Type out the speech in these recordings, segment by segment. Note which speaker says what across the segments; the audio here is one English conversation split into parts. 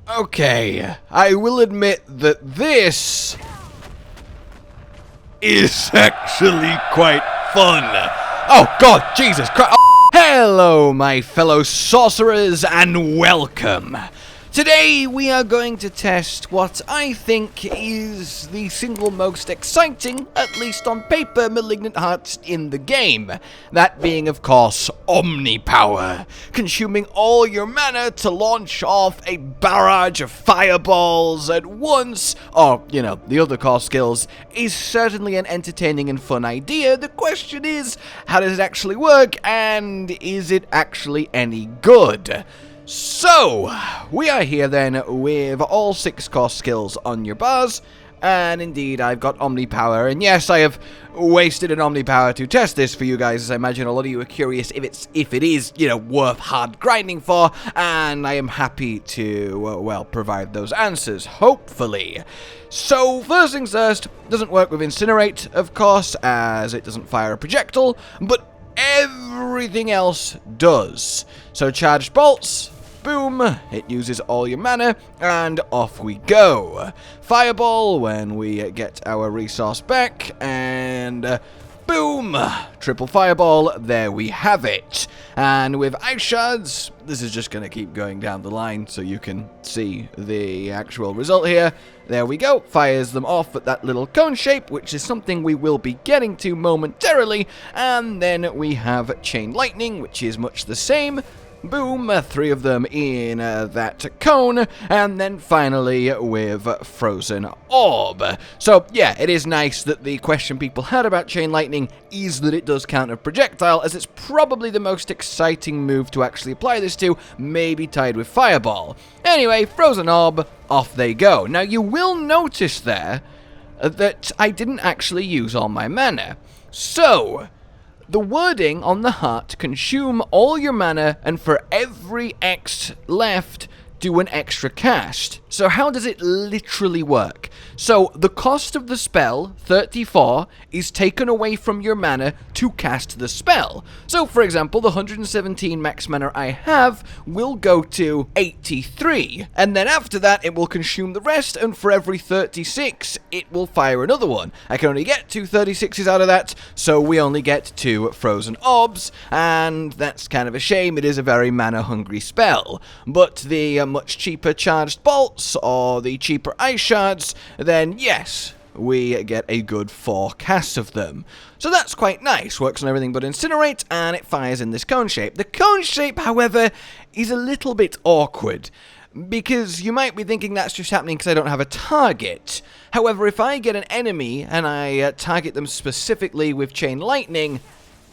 Speaker 1: Okay, I will admit that this is actually quite fun. Oh god, Jesus Christ. Oh. Hello, my fellow sorcerers, and welcome. Today we are going to test what I think is the single most exciting, at least on paper, Malignant heart in the game. That being, of course, Omnipower. Consuming all your mana to launch off a barrage of fireballs at once, or, you know, the other core skills, is certainly an entertaining and fun idea. The question is, how does it actually work, and is it actually any good? So, we are here then with all 6 core skills on your bars, and indeed I've got Omnipower, and yes, I have wasted an Omnipower to test this for you guys, as I imagine a lot of you are curious if it is, you know, worth hard grinding for, and I am happy to, well, provide those answers, hopefully. So, first things first, doesn't work with Incinerate, of course, as it doesn't fire a projectile, but everything else does. So, Charged Bolts, boom, it uses all your mana, and off we go. Fireball, when we get our resource back, and boom, triple fireball, there we have it. And with Ice Shards, this is just going to keep going down the line so you can see the actual result here. There we go, fires them off at that little cone shape, which is something we will be getting to momentarily. And then we have Chain Lightning, which is much the same. Boom, 3 of them in that cone, and then finally with Frozen Orb. So yeah, it is nice that the question people had about Chain Lightning is that it does counter projectile, as it's probably the most exciting move to actually apply this to, maybe tied with Fireball. Anyway, Frozen Orb, off they go. Now you will notice there that I didn't actually use all my mana. So the wording on the heart, consume all your mana, and for every X left, do an extra cast. So how does it literally work? So the cost of the spell, 34, is taken away from your mana to cast the spell. So for example, the 117 max mana I have will go to 83. And then after that, it will consume the rest, and for every 36, it will fire another one. I can only get 2 36s out of that, so we only get 2 Frozen Orbs, and that's kind of a shame. It is a very mana-hungry spell. But the much cheaper Charged Bolts, or the cheaper Ice Shards, then yes, we get a good 4 casts of them. So that's quite nice, works on everything but Incinerate, and it fires in this cone shape. The cone shape, however, is a little bit awkward, because you might be thinking that's just happening because I don't have a target. However, if I get an enemy, and I target them specifically with Chain Lightning,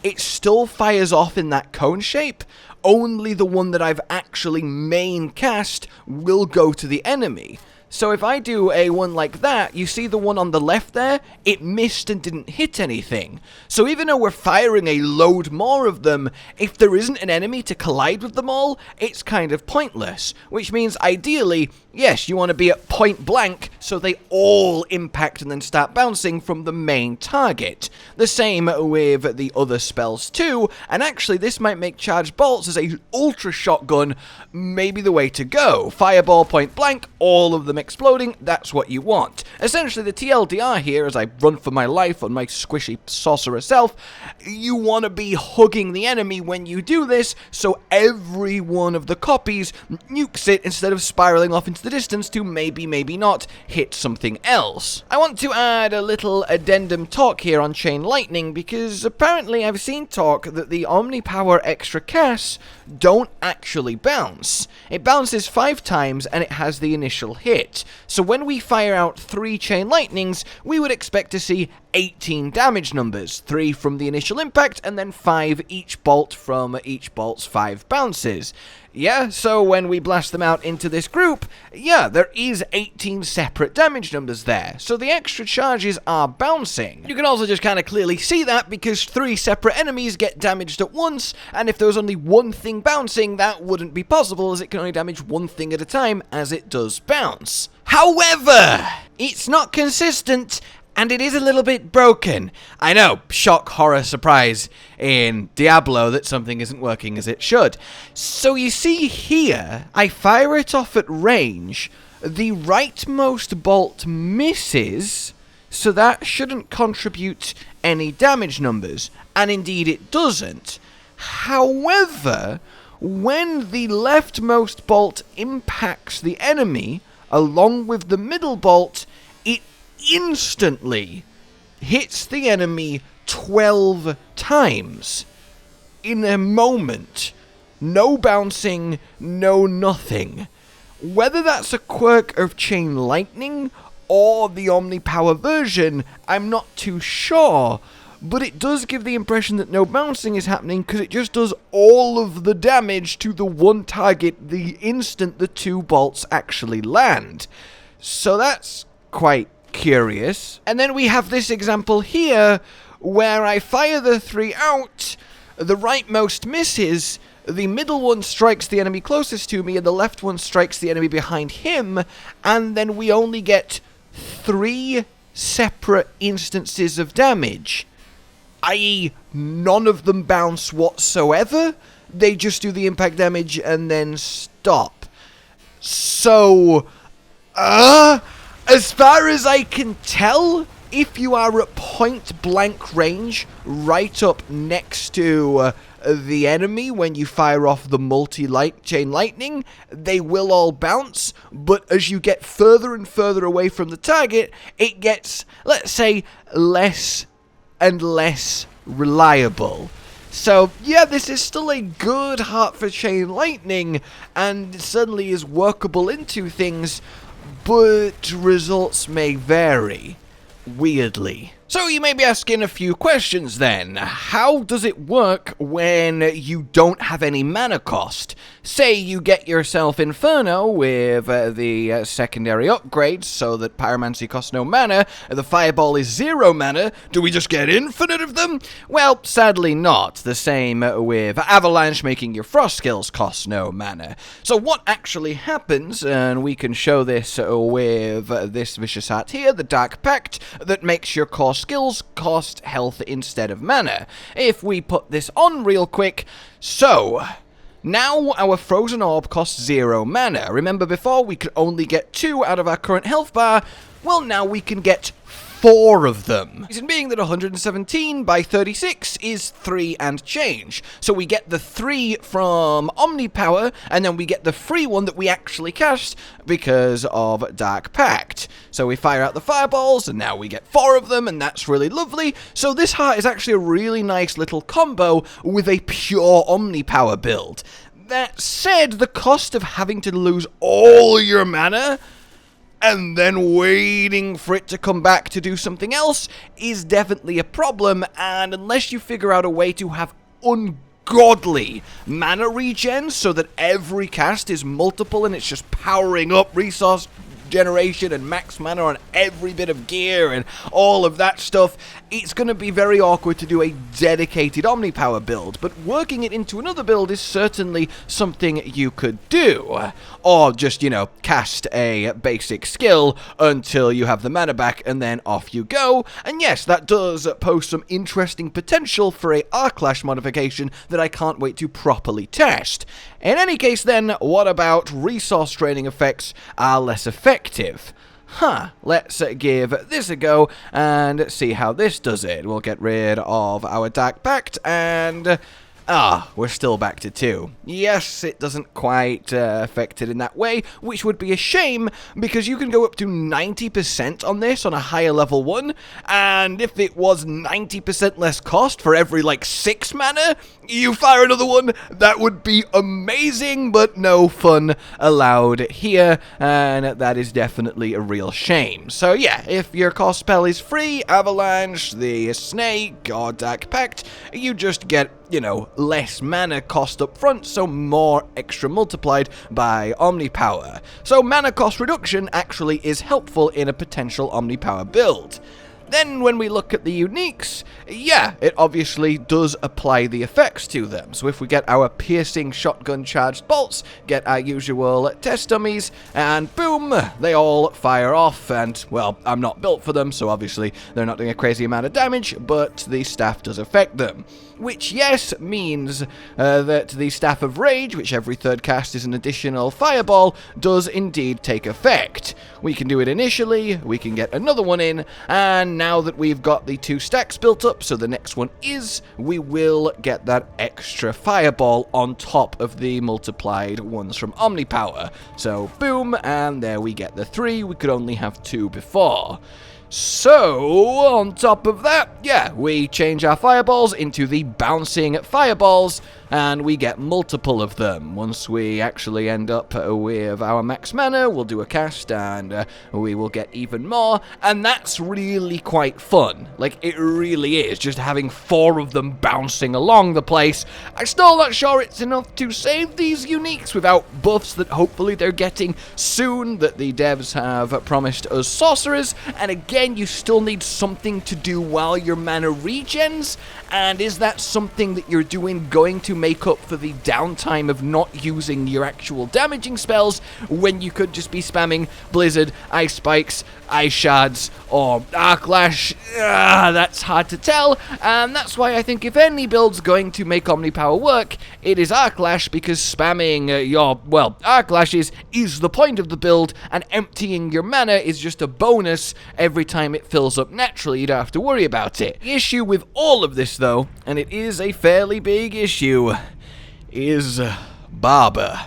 Speaker 1: it still fires off in that cone shape. Only the one that I've actually main cast will go to the enemy. So if I do a one like that, you see the one on the left there? It missed and didn't hit anything. So even though we're firing a load more of them, if there isn't an enemy to collide with them all, it's kind of pointless. Which means ideally, yes, you want to be at point blank so they all impact and then start bouncing from the main target. The same with the other spells too, and actually this might make Charged Bolts as a ultra shotgun maybe the way to go. Fireball point blank, all of them exploding, that's what you want. Essentially, the TLDR here, as I run for my life on my squishy sorcerer self, you want to be hugging the enemy when you do this, so every one of the copies nukes it instead of spiraling off into the distance to maybe not hit something else. I want to add a little addendum talk here on Chain Lightning, because apparently I've seen talk that the Omnipower extra casts don't actually bounce. It bounces 5 times and it has the initial hit. So when we fire out 3 Chain Lightnings, we would expect to see 18 damage numbers, 3 from the initial impact and then 5 each bolt from each bolt's 5 bounces. Yeah, so when we blast them out into this group, yeah, there is 18 separate damage numbers there, so the extra charges are bouncing. You can also just kind of clearly see that because 3 separate enemies get damaged at once, and if there was only one thing bouncing, that wouldn't be possible, as it can only damage one thing at a time as it does bounce. However, it's not consistent, And it is a little bit broken. I know, shock, horror, surprise in Diablo that something isn't working as it should. So you see here, I fire it off at range, the rightmost bolt misses, so that shouldn't contribute any damage numbers, and indeed it doesn't. However, when the leftmost bolt impacts the enemy, along with the middle bolt, it instantly hits the enemy 12 times in a moment. No bouncing, no nothing. Whether that's a quirk of Chain Lightning or the Omnipower version, I'm not too sure, but it does give the impression that no bouncing is happening because it just does all of the damage to the one target the instant the two bolts actually land. So that's quite curious. And then we have this example here where I fire the 3 out, the rightmost misses, the middle one strikes the enemy closest to me, and the left one strikes the enemy behind him, and then we only get 3 separate instances of damage, i.e. none of them bounce whatsoever. They just do the impact damage and then stop. So, as far as I can tell, if you are at point blank range, right up next to the enemy when you fire off the chain lightning, they will all bounce, but as you get further and further away from the target, it gets, let's say, less and less reliable. So, yeah, this is still a good heart for chain lightning, and it certainly is workable into things, but results may vary, weirdly. So you may be asking a few questions then. How does it work when you don't have any mana cost? Say you get yourself Inferno with the secondary upgrades so that Pyromancy costs no mana, the Fireball is 0 mana, do we just get infinite of them? Well, sadly not. The same with Avalanche making your Frost skills cost no mana. So what actually happens, and we can show this with this Vicious Heart here, the Dark Pact, that makes your core skills cost health instead of mana. If we put this on real quick, so now our Frozen Orb costs 0 mana. Remember before we could only get 2 out of our current health bar? Well, now we can get 4 of them. Reason being that 117 by 36 is 3 and change. So we get the 3 from Omnipower, and then we get the free one that we actually cast because of Dark Pact. So we fire out the fireballs, and now we get 4 of them, and that's really lovely. So this heart is actually a really nice little combo with a pure Omnipower build. That said, the cost of having to lose all your mana and then waiting for it to come back to do something else is definitely a problem, and unless you figure out a way to have ungodly mana regen so that every cast is multiple and it's just powering up resource generation and max mana on every bit of gear and all of that stuff, it's going to be very awkward to do a dedicated Omnipower build, but working it into another build is certainly something you could do. Or just, you know, cast a basic skill until you have the mana back and then off you go. And yes, that does pose some interesting potential for a Arclash modification that I can't wait to properly test. In any case then, what about resource draining effects are less effective? Let's give this a go and see how this does it. We'll get rid of our Dark Pact and we're still back to 2. Yes, it doesn't quite affect it in that way, which would be a shame, because you can go up to 90% on this on a higher level 1, and if it was 90% less cost for every, like, 6 mana, you fire another one, that would be amazing, but no fun allowed here, and that is definitely a real shame. So yeah, if your cost spell is free, Avalanche, the Snake, or Dark Pact, you just get, you know, less mana cost up front, so more extra multiplied by Omnipower. So mana cost reduction actually is helpful in a potential Omnipower build. Then when we look at the uniques, yeah, it obviously does apply the effects to them. So if we get our piercing shotgun charged bolts, get our usual test dummies, and boom, they all fire off. And, well, I'm not built for them, so obviously they're not doing a crazy amount of damage, but the staff does affect them. Which, yes, means that the Staff of Rage, which every third cast is an additional fireball, does indeed take effect. We can do it initially, we can get another one in, and now that we've got the 2 stacks built up, so the next one is, we will get that extra fireball on top of the multiplied ones from Omnipower. So, boom, and there we get the 3, we could only have 2 before. So, on top of that, yeah, we change our fireballs into the bouncing fireballs, and we get multiple of them. Once we actually end up with our max mana, we'll do a cast, and we will get even more, and that's really quite fun. Like, it really is, just having 4 of them bouncing along the place. I'm still not sure it's enough to save these uniques without buffs that hopefully they're getting soon, that the devs have promised us sorcerers, and again, you still need something to do while your mana regens, and is that something that you're doing going to make up for the downtime of not using your actual damaging spells when you could just be spamming Blizzard, Ice Spikes, Ice Shards, or Arc Lash? That's hard to tell, and that's why I think if any build's going to make Omnipower work, it is Arc Lash, because spamming your, well, Arc Lashes is the point of the build, and emptying your mana is just a bonus every time it fills up naturally. You don't have to worry about it. The issue with all of this, though, and it is a fairly big issue, is Barber.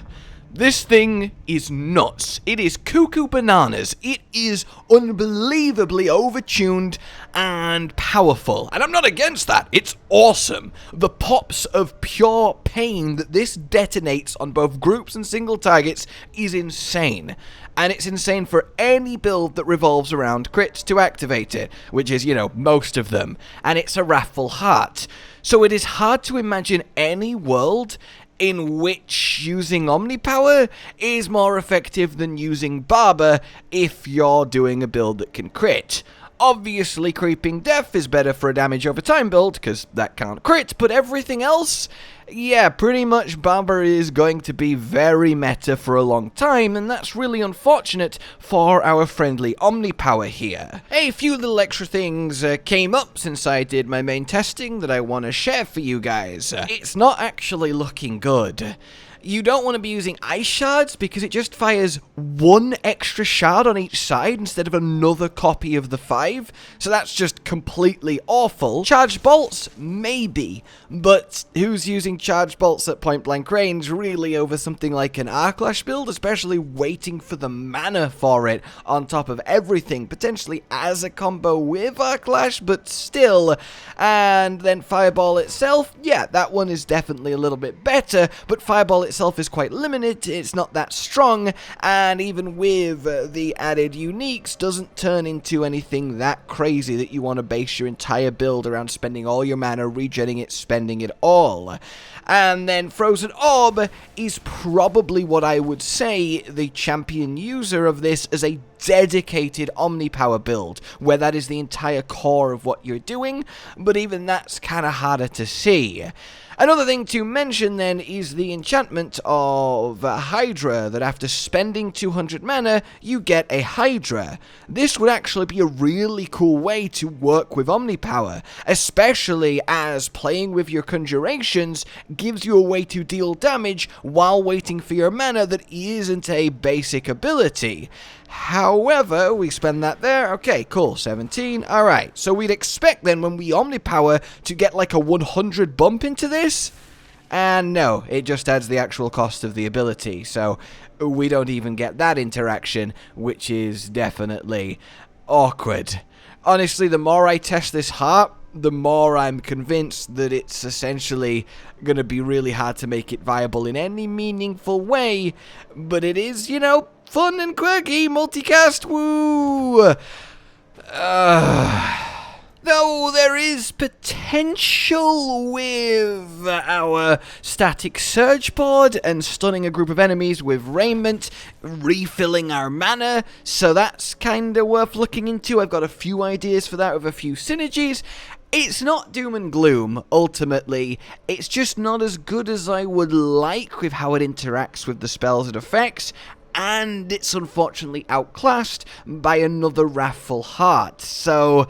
Speaker 1: This thing is nuts. It is cuckoo bananas. It is unbelievably overtuned and powerful. And I'm not against that. It's awesome. The pops of pure pain that this detonates on both groups and single targets is insane. And it's insane for any build that revolves around crits to activate it, which is, you know, most of them. And it's a Wrathful Heart. So it is hard to imagine any world in which using Omnipower is more effective than using Barber if you're doing a build that can crit. Obviously, Creeping Death is better for a damage over time build, because that can't crit, but everything else, yeah, pretty much Barber is going to be very meta for a long time, and that's really unfortunate for our friendly Omnipower here. A few little extra things came up since I did my main testing that I want to share for you guys. It's not actually looking good. You don't want to be using Ice Shards because it just fires 1 extra shard on each side instead of another copy of the 5. So that's just completely awful. Charged Bolts? Maybe. But who's using Charged Bolts at point blank range really over something like an Arc Lash build, especially waiting for the mana for it on top of everything, potentially as a combo with Arc Lash, but still. And then Fireball itself, yeah, that one is definitely a little bit better, but Fireball itself is quite limited, it's not that strong, and even with the added uniques, doesn't turn into anything that crazy that you want to base your entire build around spending all your mana, regenning it, spending it all. And then Frozen Orb is probably what I would say the champion user of this as a dedicated Omnipower build, where that is the entire core of what you're doing, but even that's kind of harder to see. Another thing to mention then is the enchantment of Hydra, that after spending 200 mana, you get a Hydra. This would actually be a really cool way to work with Omnipower, especially as playing with your conjurations gives you a way to deal damage while waiting for your mana that isn't a basic ability. However, we spend that there. Okay, cool. 17. Alright, so we'd expect then when we Omnipower to get like a 100 bump into this. And no, it just adds the actual cost of the ability. So we don't even get that interaction, which is definitely awkward. Honestly, the more I test this heart, the more I'm convinced that it's essentially going to be really hard to make it viable in any meaningful way. But it is, you know, fun and quirky, multicast, woo! Though there is potential with our static surge board and stunning a group of enemies with raiment, refilling our mana, so that's kinda worth looking into. I've got a few ideas for that with a few synergies. It's not doom and gloom, ultimately. It's just not as good as I would like with how it interacts with the spells and effects, and it's unfortunately outclassed by another Wrathful Heart, so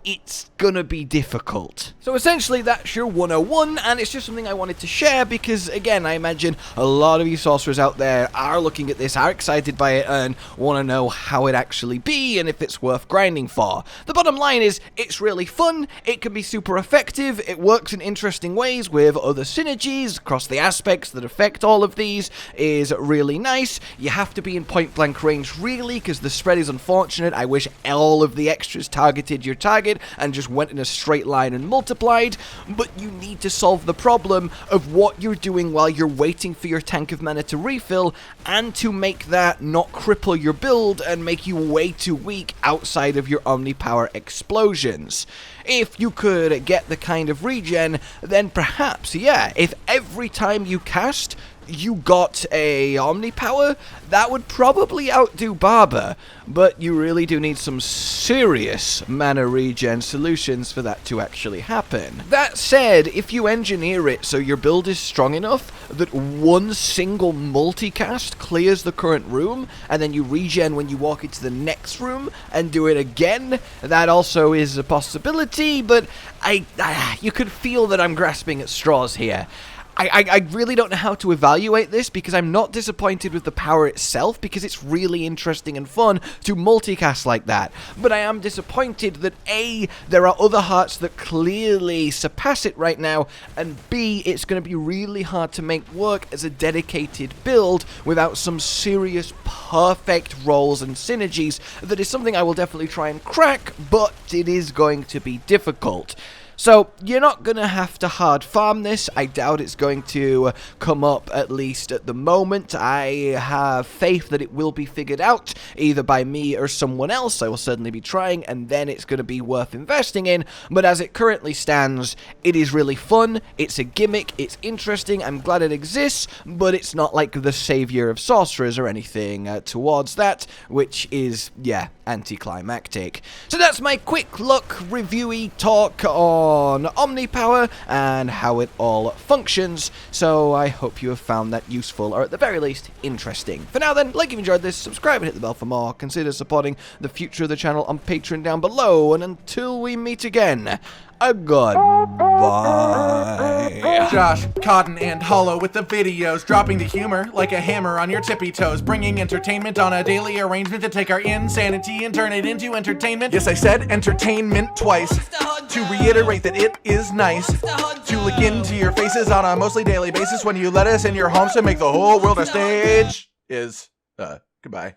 Speaker 1: it's gonna be difficult. So essentially that's your 101, and it's just something I wanted to share because, again, I imagine a lot of you sorcerers out there are looking at this, are excited by it, and want to know how it actually be and if it's worth grinding for. The bottom line is, it's really fun, it can be super effective, it works in interesting ways with other synergies across the aspects that affect all of these, is really nice. You have to be in point blank range really, because the spread is unfortunate. I wish all of the extras targeted your target and just went in a straight line and multiplied, but you need to solve the problem of what you're doing while you're waiting for your tank of mana to refill, and to make that not cripple your build and make you way too weak outside of your Omnipower explosions. If you could get the kind of regen, then perhaps, yeah, if every time you cast you got a Omnipower, that would probably outdo Barber, but you really do need some serious mana regen solutions for that to actually happen. That said, if you engineer it so your build is strong enough that one single multicast clears the current room, and then you regen when you walk into the next room and do it again, that also is a possibility, but you could feel that I'm grasping at straws here. I really don't know how to evaluate this, because I'm not disappointed with the power itself, because it's really interesting and fun to multicast like that. But I am disappointed that A, there are other hearts that clearly surpass it right now, and B, it's going to be really hard to make work as a dedicated build without some serious perfect rolls and synergies. That is something I will definitely try and crack, but it is going to be difficult. So, you're not going to have to hard farm this. I doubt it's going to come up, at least at the moment. I have faith that it will be figured out, either by me or someone else. I will certainly be trying, and then it's going to be worth investing in. But as it currently stands, it is really fun, it's a gimmick, it's interesting, I'm glad it exists, but it's not like the savior of sorcerers or anything towards that, which is, yeah, anticlimactic. So that's my quick look, reviewy talk on Omnipower and how it all functions. So I hope you have found that useful, or at the very least interesting. For now then, like if you enjoyed this, subscribe and hit the bell for more. Consider supporting the future of the channel on Patreon down below, and until we meet again, a goodbye.
Speaker 2: Josh, Cotton, and Hollow with the videos, dropping the humor like a hammer on your tippy toes, bringing entertainment on a daily arrangement to take our insanity and turn it into entertainment. Yes, I said entertainment twice, to reiterate that it is nice to look into your faces on a mostly daily basis when you let us in your homes to make the whole world a stage. Goodbye.